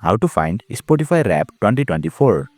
how to find Spotify Wrapped 2024.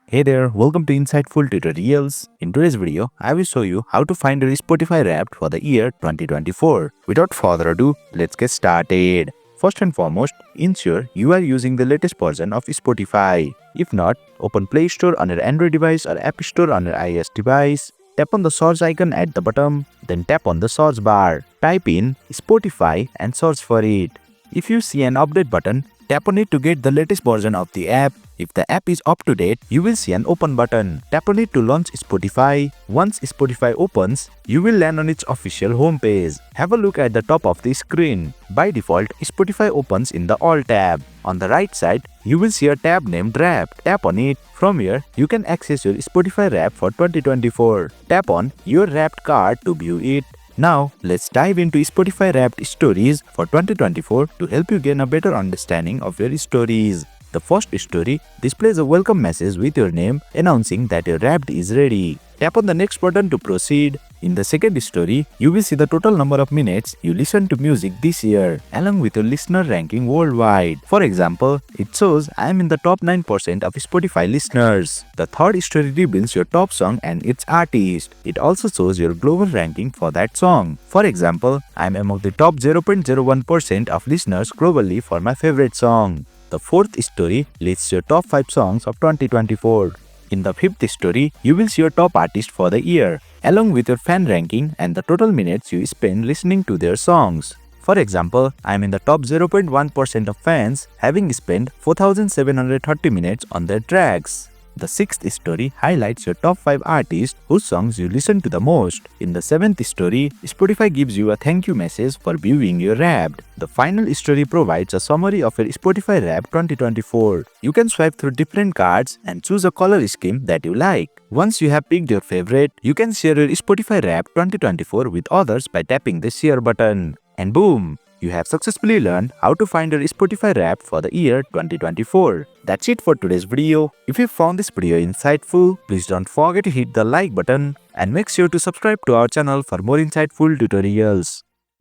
Hey there, welcome to Insightful Tutorials. In today's video, I will show you how to find your Spotify Wrapped for the year 2024. Without further ado, let's get started. First and foremost, ensure you are using the latest version of Spotify. If not, open Play Store on your Android device or App Store on your iOS device. Tap on the search icon at the bottom, then tap on the search bar. Type in Spotify and search for it. If you see an update button, tap on it to get the latest version of the app. If the app is up to date, you will see an open button. Tap on it to launch Spotify. Once Spotify opens, you will land on its official homepage. Have a look at the top of the screen. By default, Spotify opens in the All tab. On the right side, you will see a tab named Wrapped. Tap on it. From here, you can access your Spotify Wrapped for 2024. Tap on your Wrapped card to view it. Now, let's dive into Spotify Wrapped Stories for 2024 to help you gain a better understanding of your stories. The first story displays a welcome message with your name announcing that your Wrapped is ready. Tap on the next button to proceed. In the second story, you will see the total number of minutes you listened to music this year, along with your listener ranking worldwide. For example, it shows I am in the top 9% of Spotify listeners. The third story reveals your top song and its artist. It also shows your global ranking for that song. For example, I am among the top 0.01% of listeners globally for my favorite song. The fourth story lists your top 5 songs of 2024. In the fifth story, you will see your top artist for the year, along with your fan ranking and the total minutes you spend listening to their songs. For example, I am in the top 0.1% of fans, having spent 4,730 minutes on their tracks. The sixth story highlights your top 5 artists whose songs you listen to the most. In the seventh story, Spotify gives you a thank you message for viewing your Wrapped. The final story provides a summary of your Spotify Wrapped 2024. You can swipe through different cards and choose a color scheme that you like. Once you have picked your favorite, you can share your Spotify Wrapped 2024 with others by tapping the share button. And boom! You have successfully learned how to find your Spotify Wrapped for the year 2024. That's it for today's video. If you found this video insightful, please don't forget to hit the like button and make sure to subscribe to our channel for more insightful tutorials.